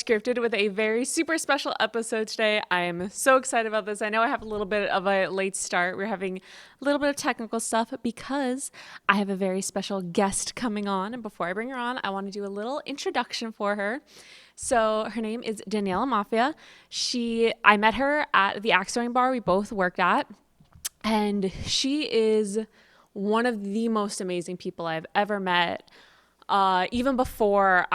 Unscripted with a very super special episode today. I am so excited about this. I know I have a little bit of a late start. We're having a little bit of technical stuff because I have a very special guest coming on. And before I bring her on, I want to do a little introduction for her. So her name is Daniela Mafia. I met her at the Axe Throwing Bar we both worked at. And she is one of the most amazing people I've ever met. Even before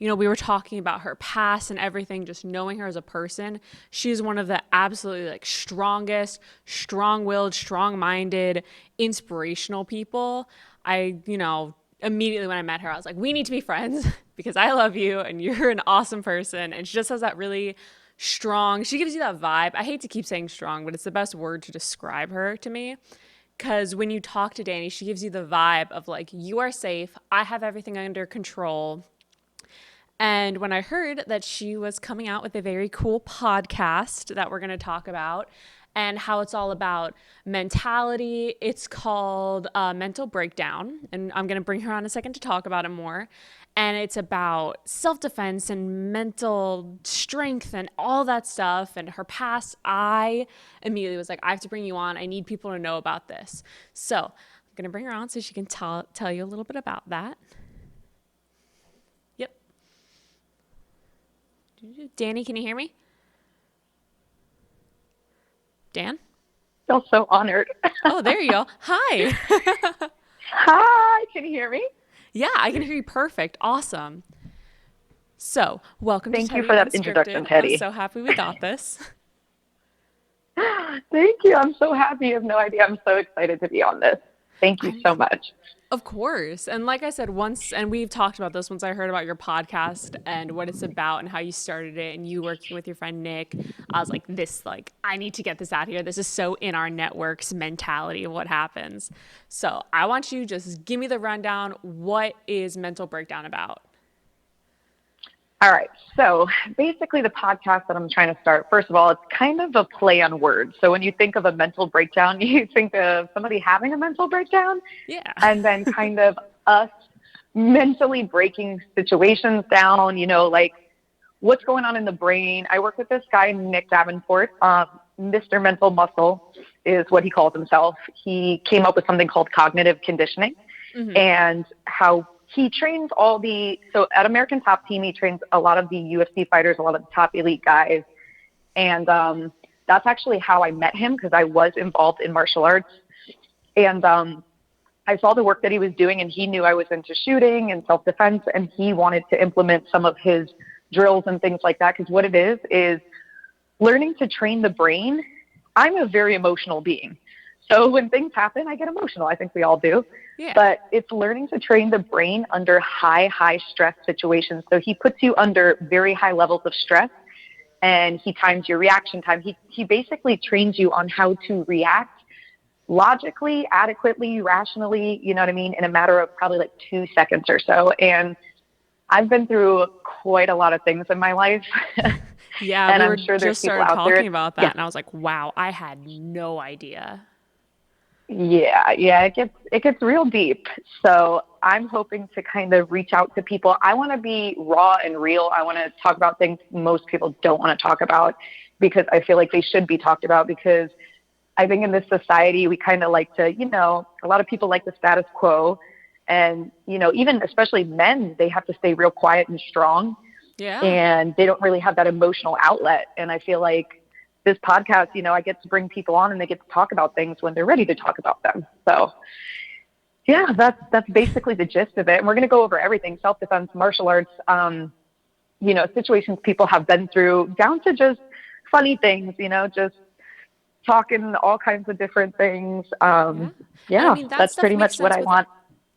we were talking about her past and everything, just knowing her as a person, she's one of the absolutely strongest, strong-willed, strong-minded, inspirational people. Immediately when I met her, I was like, we need to be friends because I love you and you're an awesome person. And she just has that really strong, she gives you that vibe. I hate to keep saying strong, but it's the best word to describe her to me. Because when you talk to Danny, she gives you the vibe of you are safe. I have everything under control. And when I heard that she was coming out with a very cool podcast that we're going to talk about and how it's all about mentality, it's called Mental Breakdown. And I'm going to bring her on in a second to talk about it more. And it's about self-defense and mental strength and all that stuff. And her past, I immediately was like, I have to bring you on. I need people to know about this. So I'm going to bring her on so she can tell you a little bit about that. Yep. Danny, can you hear me? Dan? I feel so honored. Oh, there you go. Hi. Hi, can you hear me? Yeah, I can hear you perfect. Awesome. So, welcome Thank to you for that introduction, Teddy. I'm so happy we got this. Thank you. I'm so happy. You have no idea. I'm so excited to be on this. Thank you so much. Of course. And like I said, and we've talked about this once I heard about your podcast and what it's about and how you started it and you working with your friend Nick, I was like, I need to get this out here. This is so in our network's mentality of what happens. So I want you to just give me the rundown. What is Mental Breakdown about? All right. So basically the podcast that I'm trying to start, first of all, it's kind of a play on words. So when you think of a mental breakdown, you think of somebody having a mental breakdown. Yeah. And then kind of us mentally breaking situations down, what's going on in the brain. I work with this guy, Nick Davenport. Mr. Mental Muscle is what he calls himself. He came up with something called cognitive conditioning, and how he trains so at American Top Team, he trains a lot of the UFC fighters, a lot of the top elite guys. And that's actually how I met him, because I was involved in martial arts. And I saw the work that he was doing, and he knew I was into shooting and self-defense, and he wanted to implement some of his drills and things like that. Because what it is learning to train the brain. I'm a very emotional being. So when things happen, I get emotional. I think we all do. Yeah. But it's learning to train the brain under high stress situations. So he puts you under very high levels of stress, and he times your reaction time. He basically trains you on how to react logically, adequately, rationally, you know what I mean, in a matter of probably 2 seconds or so. And I've been through quite a lot of things in my life. Yeah, and we I'm sure there's just people started out there. talking about that, Yeah. and I was like, wow, I had no idea. Yeah, it gets real deep. So I'm hoping to kind of reach out to people. I want to be raw and real. I want to talk about things most people don't want to talk about, because I feel like they should be talked about, because I think in this society, we kind of like to, a lot of people like the status quo, and, even especially men, they have to stay real quiet and strong. Yeah. And they don't really have that emotional outlet. And I feel like this podcast, I get to bring people on and they get to talk about things when they're ready to talk about them. So yeah, that's basically the gist of it. And we're going to go over everything: self-defense, martial arts, situations people have been through, down to just funny things, just talking all kinds of different things. That's pretty much what I want.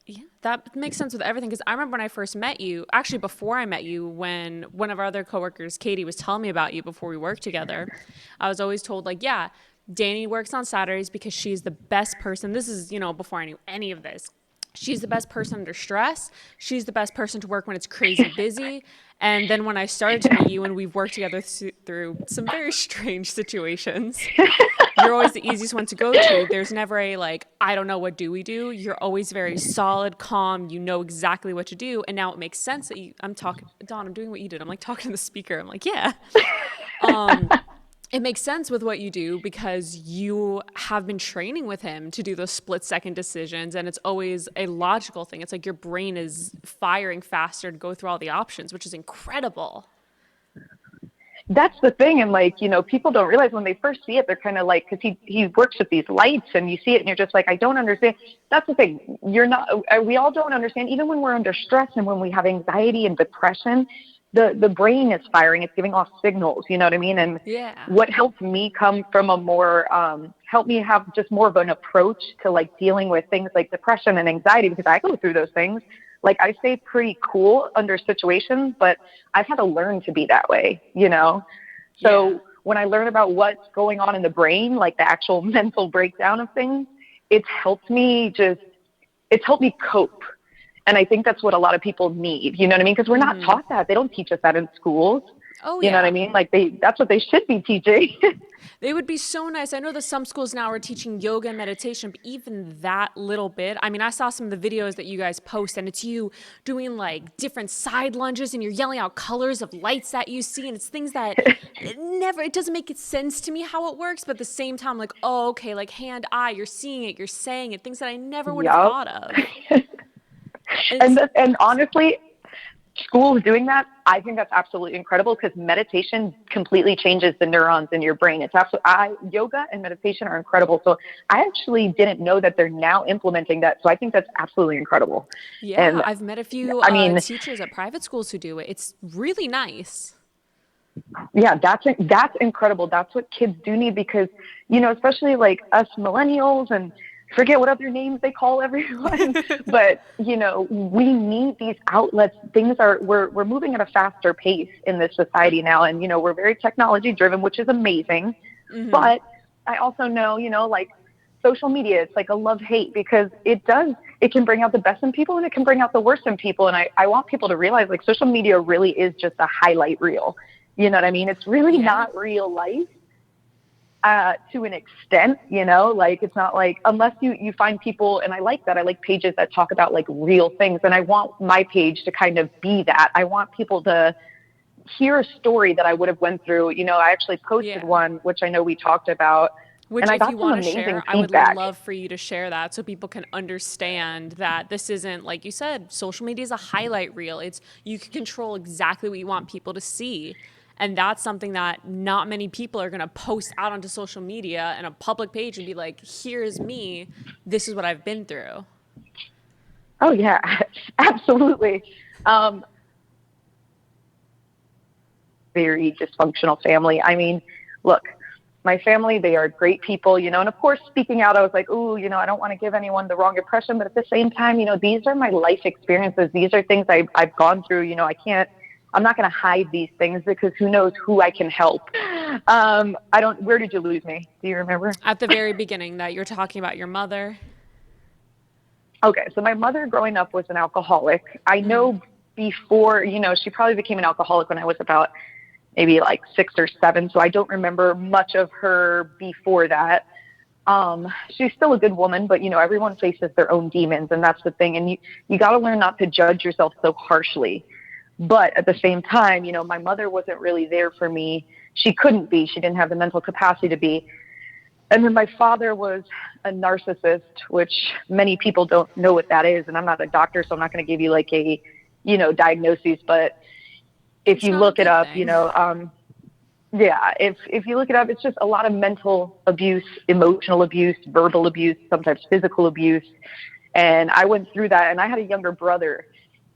Yeah, that makes sense with everything, because I remember when I first met you, actually before I met you, when one of our other coworkers, Katie, was telling me about you before we worked together, I was always told, Danny works on Saturdays because she's the best person. This is, before I knew any of this. She's the best person under stress. She's the best person to work when it's crazy busy. And then when I started to meet you and we've worked together through some very strange situations, you're always the easiest one to go to. There's never a like, I don't know, what do we do? You're always very solid, calm. You know exactly what to do. And now it makes sense that I'm talking, Dawn, I'm doing what you did. I'm like talking to the speaker. I'm like, yeah. It makes sense with what you do because you have been training with him to do those split second decisions. And it's always a logical thing. It's like your brain is firing faster to go through all the options, which is incredible. That's the thing. And like, people don't realize when they first see it, they're kind of like, cause he works with these lights and you see it and you're just like, I don't understand. That's the thing. We all don't understand, even when we're under stress and when we have anxiety and depression, the brain is firing, it's giving off signals, you know what I mean? And Yeah. what helped me come from helped me have just more of an approach to like dealing with things like depression and anxiety, because I go through those things. Like I stay pretty cool under situations, but I've had to learn to be that way, So Yeah. when I learn about what's going on in the brain, like the actual mental breakdown of things, it's helped me cope. And I think that's what a lot of people need, you know what I mean? Because we're not taught that. They don't teach us that in schools. Oh, You know what I yeah. mean? Like that's what they should be teaching. They would be so nice. I know that some schools now are teaching yoga and meditation, but even that little bit, I mean, I saw some of the videos that you guys post and it's you doing like different side lunges and you're yelling out colors of lights that you see. And it's things that it doesn't make sense to me how it works. But at the same time, like, oh, okay, like hand, eye, you're seeing it, you're saying it, things that I never would have Yup. thought of. It's, And honestly, schools doing that, I think that's absolutely incredible because meditation completely changes the neurons in your brain. It's yoga and meditation are incredible. So I actually didn't know that they're now implementing that. So I think that's absolutely incredible. yeah, And I've met a few I mean, teachers at private schools who do it. It's really nice. yeah, that's incredible. That's what kids do need because, especially like us millennials and forget what other names they call everyone, but we need these outlets. We're moving at a faster pace in this society now. And, we're very technology driven, which is amazing. But I also know, like social media, it's like a love-hate because it can bring out the best in people and it can bring out the worst in people. And I want people to realize like social media really is just a highlight reel. You know what I mean? It's really not real life. To an extent, like it's not like unless you find people, and I like that. I like pages that talk about like real things, and I want my page to kind of be that. I want people to hear a story that I would have went through. I actually posted one, which I know we talked about, which and I if got you some want to amazing share, I would feedback. love for you to share that so people can understand that this isn't, like you said, social media is a highlight reel. It's you can control exactly what you want people to see. And that's something that not many people are going to post out onto social media and a public page and be like, here's me. This is what I've been through. Oh, yeah, absolutely. Very dysfunctional family. I mean, look, my family, they are great people, and of course, speaking out, I was like, ooh, I don't want to give anyone the wrong impression. But at the same time, these are my life experiences. These are things I've gone through. I'm not going to hide these things because who knows who I can help. Where did you lose me? Do you remember? At the very beginning that you're talking about your mother. Okay. So my mother growing up was an alcoholic. I know before, she probably became an alcoholic when I was about maybe like 6 or 7. So I don't remember much of her before that. She's still a good woman, but everyone faces their own demons, and that's the thing. And you got to learn not to judge yourself so harshly. But at the same time, my mother wasn't really there for me. She couldn't be. She didn't have the mental capacity to be. And then my father was a narcissist, which many people don't know what that is. And I'm not a doctor, so I'm not going to give you like a, diagnosis. But if you look it up, if you look it up, it's just a lot of mental abuse, emotional abuse, verbal abuse, sometimes physical abuse. And I went through that, and I had a younger brother.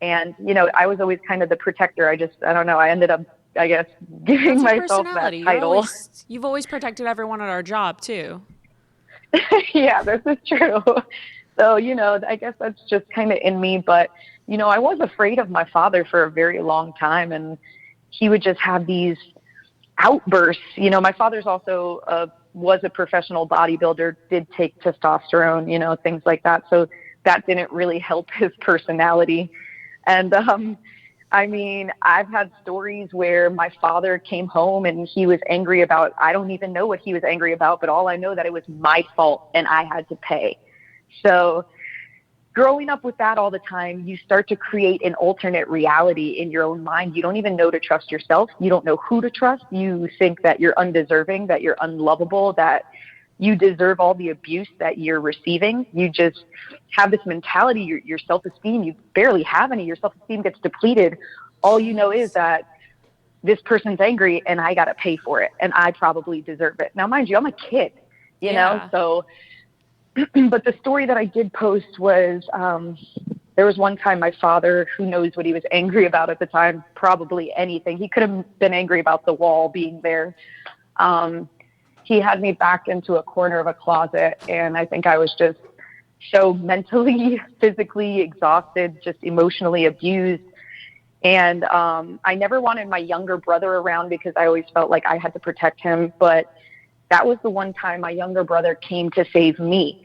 And, I was always kind of the protector. I don't know. I ended up, I guess, giving myself that title. You've always protected everyone at our job, too. Yeah, this is true. So, I guess that's just kind of in me. But, I was afraid of my father for a very long time. And he would just have these outbursts. My father's also was a professional bodybuilder, did take testosterone, things like that. So that didn't really help his personality. And I mean, I've had stories where my father came home and he was angry about, I don't even know what he was angry about, but all I know that it was my fault and I had to pay. So growing up with that all the time, you start to create an alternate reality in your own mind. You don't even know to trust yourself. You don't know who to trust. You think that you're undeserving, that you're unlovable, that you deserve all the abuse that you're receiving. You just have this mentality, your self-esteem, you barely have any. Your self-esteem gets depleted. All you know is Jeez. that this person's angry and I got to pay for it and I probably deserve it. Now, mind you, I'm a kid, Yeah. so but the story that I did post was there was one time my father, who knows what he was angry about at the time, probably anything. He could have been angry about the wall being there. Um, he had me back into a corner of a closet, and I think I was just so mentally, physically exhausted, just emotionally abused. And I never wanted my younger brother around because I always felt like I had to protect him. But that was the one time my younger brother came to save me.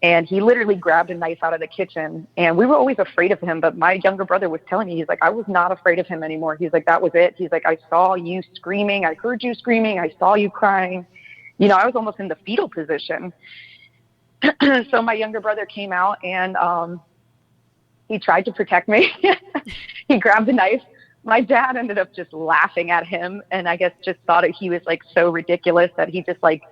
And he literally grabbed a knife out of the kitchen. And we were always afraid of him. But my younger brother was telling me, he's like, I was not afraid of him anymore. He's like, that was it. He's like, I saw you screaming. I heard you screaming. I saw you crying. I was almost in the fetal position. So my younger brother came out and he tried to protect me. He grabbed the knife. My dad ended up just laughing at him, and I guess just thought that he was like so ridiculous that he just like,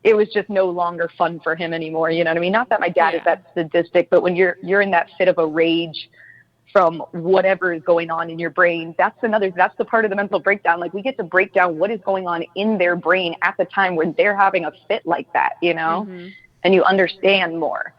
it was just no longer fun for him anymore. You know what I mean? Not that my dad is Yeah. that sadistic, but when you're in that fit of a rage from whatever is going on in your brain, that's the part of the mental breakdown. Like, we get to break down what is going on in their brain at the time when they're having a fit like that, Mm-hmm. and you understand more.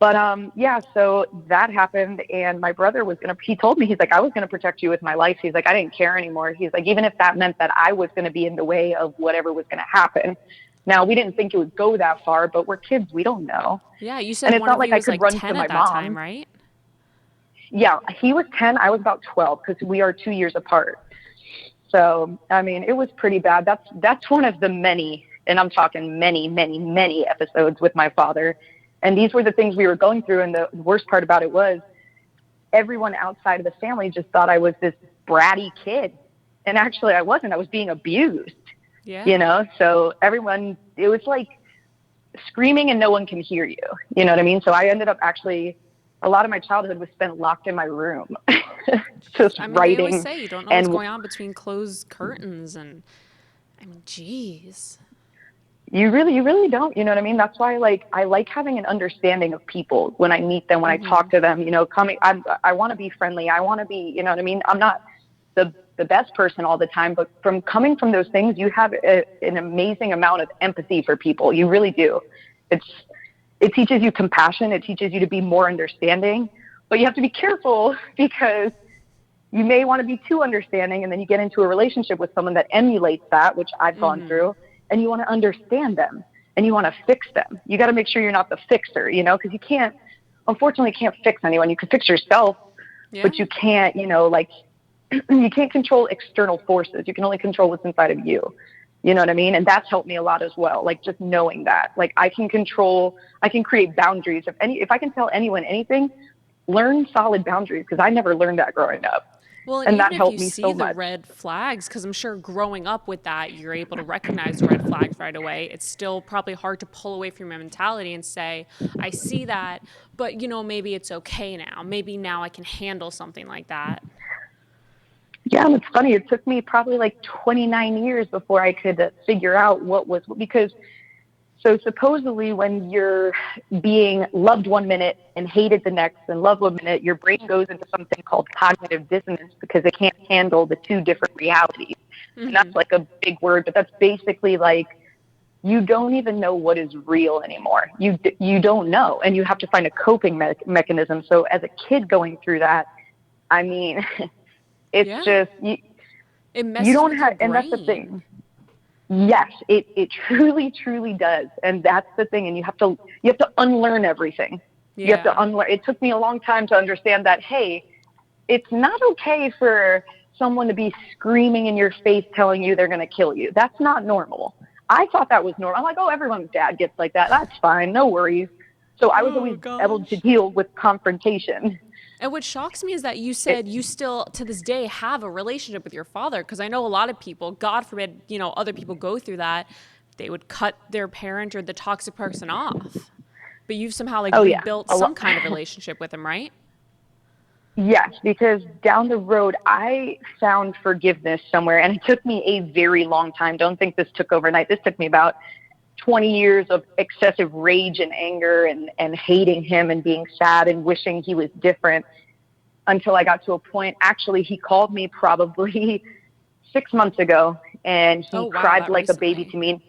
But yeah, so that happened, and my brother he told me, he's like, I was gonna protect you with my life. He's like, I didn't care anymore. He's like, even if that meant that I was gonna be in the way of whatever was gonna happen. Now, we didn't think it would go that far, but we're kids, we don't know. Yeah. You And said it's one not of like you I was could like run to 10 my at that time, mom. right? Yeah, he was 10, I was about 12, because we are 2 years apart. So, I mean, it was pretty bad. That's one of the many, and I'm talking many, many, many episodes with my father. And these were the things we were going through. And the worst part about it was everyone outside of the family just thought I was this bratty kid. And actually I wasn't. I was being abused, Yeah. So it was like screaming and no one can hear you. You know what I mean? So I ended up actually, a lot of my childhood was spent locked in my room, just I mean, they always writing. say you don't know what's And going on between closed curtains. And I mean, geez. you really don't, you know what I mean? That's why, like, I like having an understanding of people when I meet them, when I Mm-hmm. talk to them, I want to be friendly. I want to be, you know what I mean? I'm not the best person all the time, but from coming from those things, you have an amazing amount of empathy for people. You really do. It teaches you compassion. It teaches you to be more understanding, but you have to be careful because you may want to be too understanding, and then you get into a relationship with someone that emulates that, which I've gone Mm-hmm. through, and you want to understand them and you want to fix them. You got to make sure you're not the fixer, because unfortunately, can't fix anyone. You can fix yourself, but Yeah. you can't, like, you can't control external forces. You can only control what's inside of you. You know what I mean? And that's helped me a lot as well. Like, just knowing that, like, I can create boundaries. If I can tell anyone anything, learn solid boundaries, because I never learned that growing up. Well, and And even that if you helped me see so the much. red flags, because I'm sure growing up with that, you're able to recognize the red flags right away. It's still probably hard to pull away from your mentality and say, I see that, but maybe it's okay now. Maybe now I can handle something like that. Yeah, and it's funny. It took me probably like 29 years before I could figure out because so supposedly when you're being loved one minute and hated the next and loved one minute, your brain goes into something called cognitive dissonance because it can't handle the two different realities. And Mm-hmm. that's like a big word, but that's basically like you don't even know what is real anymore. You don't know, and you have to find a coping mechanism. So as a kid going through that, I mean, it's Yeah. just It you messes don't with your have, and that's the brain. thing. Yes, it truly, truly does. And that's the thing. And you have to unlearn everything. You have to Yeah. unlearn. It took me a long time to understand that, hey, it's not okay for someone to be screaming in your face telling you they're going to kill you. That's not normal. I thought that was normal. I'm like, oh, everyone's dad gets like that. That's fine. No worries. So I was Oh always able to gosh. deal with confrontation. And what shocks me is that you It, said you still, to this day, have a relationship with your father. Because I know a lot of people, God forbid, other people go through that, they would cut their parent or the toxic person off. But you've somehow like oh yeah, rebuilt a some lot. kind of relationship with him, right? Yes, because down the road, I found forgiveness somewhere, and it took me a very long time. Don't think this took overnight. This took me about 20 years of excessive rage and anger and hating him and being sad and wishing he was different until I got to a point. Actually, he called me probably 6 months ago, and Oh, he wow, cried that like a baby recently. to me.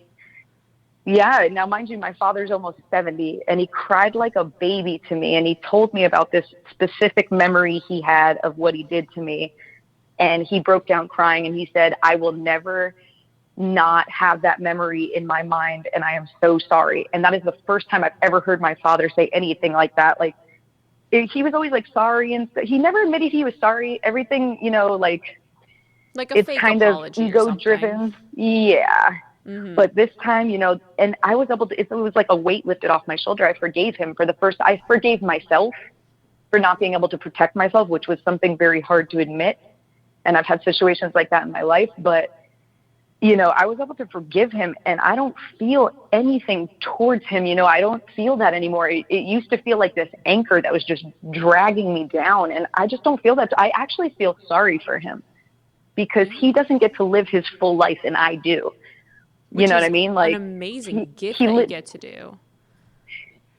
Yeah, now mind you, my father's almost 70, and he cried like a baby to me, and he told me about this specific memory he had of what he did to me. And he broke down crying, and he said, I will never not have that memory in my mind, and I am so sorry. And that is the first time I've ever heard my father say anything like that. Like, he was always like sorry, and he never admitted he was sorry. Everything, like, Like a it's fake kind of apology or ego something. driven. Yeah. Mm-hmm. But this time, and I was able to, it was like a weight lifted off my shoulder. I forgave him for the first, I forgave myself for not being able to protect myself, which was something very hard to admit. And I've had situations like that in my life, but I was able to forgive him, and I don't feel anything towards him. I don't feel that anymore. It used to feel like this anchor that was just dragging me down, and I just don't feel that. I actually feel sorry for him because Yeah. he doesn't get to live his full life, and I do. You Which know what I is mean? an Like, amazing gift he that you lit. get to do.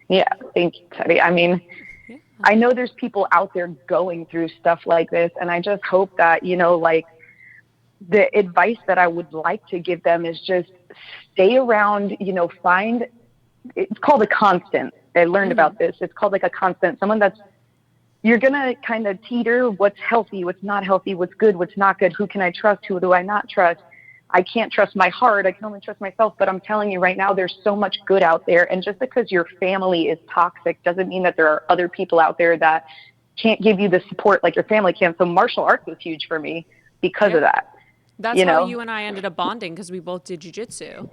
Yeah, thank you, Teddy. I mean, Yeah. I know there's people out there going through stuff like this, and I just hope that, like, the advice that I would like to give them is just stay around, find, it's called a constant. I learned Mm-hmm. about this. It's called like a constant, someone that's, you're going to kind of teeter what's healthy, what's not healthy, what's good, what's not good. Who can I trust? Who do I not trust? I can't trust my heart. I can only trust myself. But I'm telling you right now, there's so much good out there. And just because your family is toxic doesn't mean that there are other people out there that can't give you the support like your family can. So martial arts was huge for me because of Yeah. that, That's you how know? you and I ended up bonding because we both did jujitsu.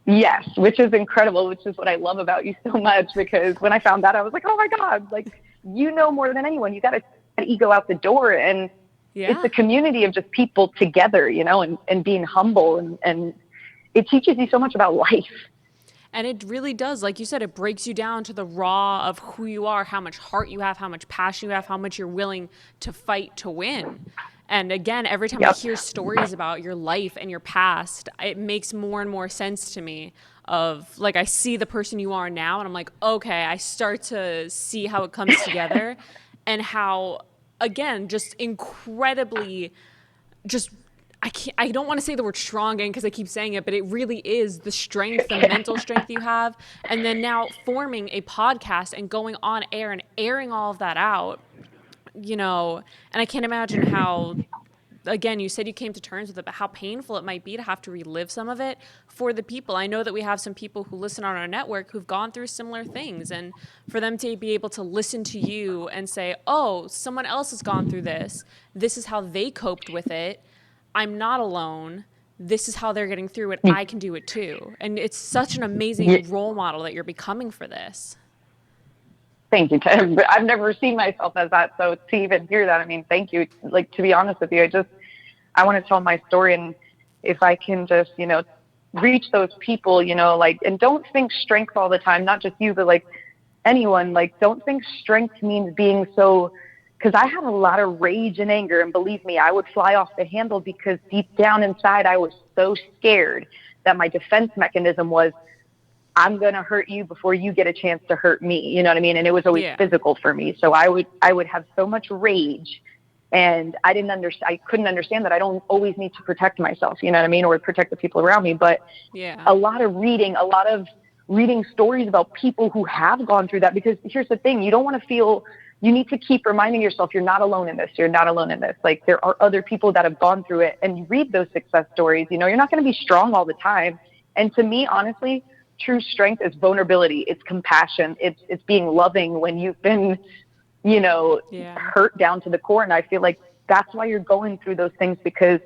Yes, which is incredible, which is what I love about you so much, because when I found that, I was like, oh my God, like, more than anyone. You got to that ego out the door. And it's Yeah. a community of just people together, and being humble. And it teaches you so much about life. And it really does. Like you said, it breaks you down to the raw of who you are, how much heart you have, how much passion you have, how much you're willing to fight to win. And again, every time I Yep. hear stories about your life and your past, it makes more and more sense to me of like I see the person you are now and I'm like, okay, I start to see how it comes together and how again, just incredibly just I don't want to say the word strong again because I keep saying it, but it really is the strength, the mental strength you have. And then now forming a podcast and going on air and airing all of that out, and I can't imagine how, again, you said you came to terms with it, but how painful it might be to have to relive some of it for the people. I know that we have some people who listen on our network who've gone through similar things. And for them to be able to listen to you and say, oh, someone else has gone through this. This is how they coped with it. I'm not alone. This is how they're getting through it. I can do it too. And it's such an Yeah, amazing role model that you're becoming for this. thank you, Tim. I've never seen myself as that. So to even hear that, I mean, thank you. Like, to be honest with you, I want to tell my story. And if I can just, reach those people, like, and don't think strength all the time, not just you, but like anyone, like, don't think strength means being so, because I had a lot of rage and anger. And believe me, I would fly off the handle because deep down inside, I was so scared that my defense mechanism was, I'm going to hurt you before you get a chance to hurt me. You know what I mean? And it was always Yeah. physical for me. So I would have so much rage, and I couldn't understand that I don't always need to protect myself, you know what I mean? Or protect the people around me. But Yeah. a lot of reading stories about people who have gone through that, because here's the thing, you don't want to feel, you need to keep reminding yourself, you're not alone in this. You're not alone in this. Like, there are other people that have gone through it, and you read those success stories, you're not going to be strong all the time. And to me, honestly, true strength is vulnerability. It's compassion. It's being loving when you've been, Yeah. hurt down to the core. And I feel like that's why you're going through those things, because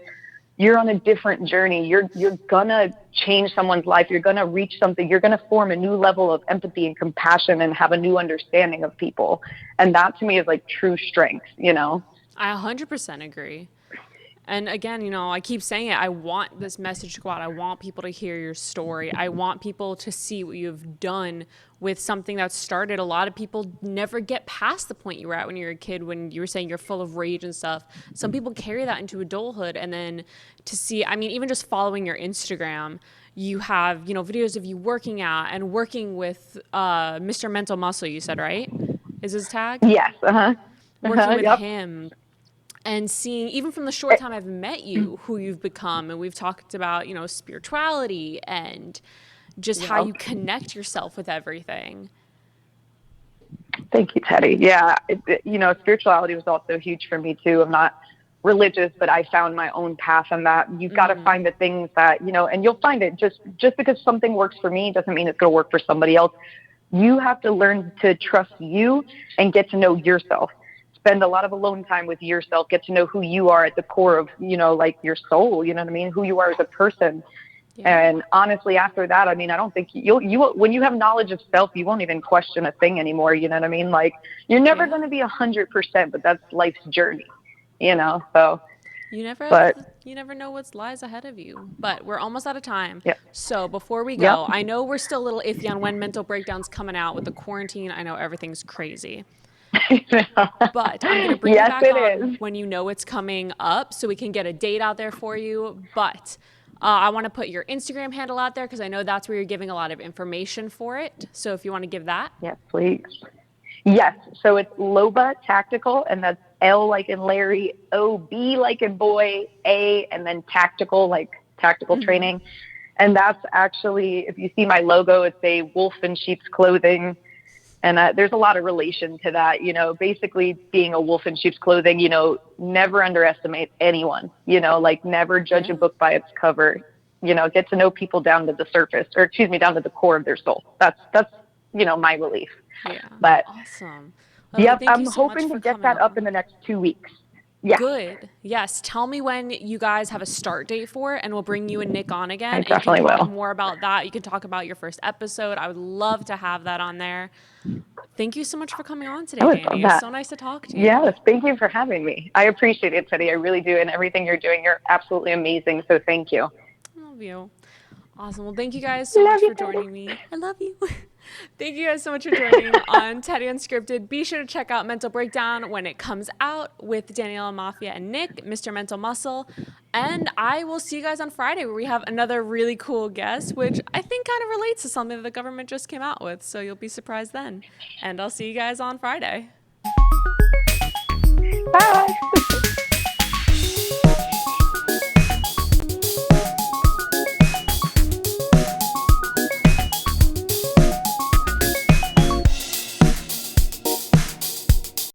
you're on a different journey. You're gonna change someone's life. You're gonna reach something. You're gonna form a new level of empathy and compassion and have a new understanding of people. And that to me is like true strength, you know? I 100% agree. And again, you know, I keep saying it. I want this message to go out. I want people to hear your story. I want people to see what you've done with something that started. A lot of people never get past the point you were at when you were a kid, when you were saying you're full of rage and stuff. Some people carry that into adulthood. And then to see, I mean, even just following your Instagram, you have, you know, videos of you working out and working with Mr. Mental Muscle, you said, right? Is his tag? Yes. Working with Yep. him. And seeing, even from the short time I've met you, who you've become, and we've talked about, you know, spirituality and just how you connect yourself with everything. Thank you, Teddy. Yeah, you know, spirituality was also huge for me too. I'm not religious, but I found my own path in that. You've got to find the things that, you know, and you'll find it. Just because something works for me doesn't mean it's going to work for somebody else. You have to learn to trust you and get to know yourself. Spend a lot of alone time with yourself, get to know who you are at the core of, you know, like your soul, you know what I mean? Who you are as a person. Yeah. And honestly, after that, I mean, I don't think you when you have knowledge of self, you won't even question a thing anymore. You know what I mean? Like you're never going to be 100%, but that's life's journey, you know? So you never know what lies ahead of you, but we're almost out of time. Yep. So before we go, I know we're still a little iffy on when Mental Breakdown's coming out with the quarantine. I know everything's crazy. But I'm going to bring you back on when you know it's coming up so we can get a date out there for you. But I want to put your Instagram handle out there because I know that's where you're giving a lot of information for it. So if you want to give that. Yes, please. Yes. So it's Loba Tactical, and that's L like in Larry, O-B like in boy, A, and then tactical like tactical training. And that's actually, if you see my logo, it's a wolf in sheep's clothing. And there's a lot of relation to that, you know, basically being a wolf in sheep's clothing, you know, never underestimate anyone, you know, like never judge a book by its cover, you know, get to know people down to the surface, or excuse me, down to the core of their soul. That's, you know, my belief. Yeah. But awesome. Well, yep, I'm hoping to get that up in the next 2 weeks. Yeah. Good. Yes. Tell me when you guys have a start date for it, and we'll bring you and Nick on again. I definitely will. You can talk more about that. You can talk about your first episode. I would love to have that on there. Thank you so much for coming on today, Danny. It's so nice to talk to you. Yes, thank you for having me. I appreciate it, Teddy. I really do. And everything you're doing, you're absolutely amazing. So thank you. I love you. Awesome. Well, thank you guys so much for joining me. I love you. Thank you guys so much for joining on Teddy Unscripted. Be sure to check out Mental Breakdown when it comes out with Daniela Mafia and Nick, Mr. Mental Muscle. And I will see you guys on Friday where we have another really cool guest, which I think kind of relates to something that the government just came out with. So you'll be surprised then. And I'll see you guys on Friday. Bye.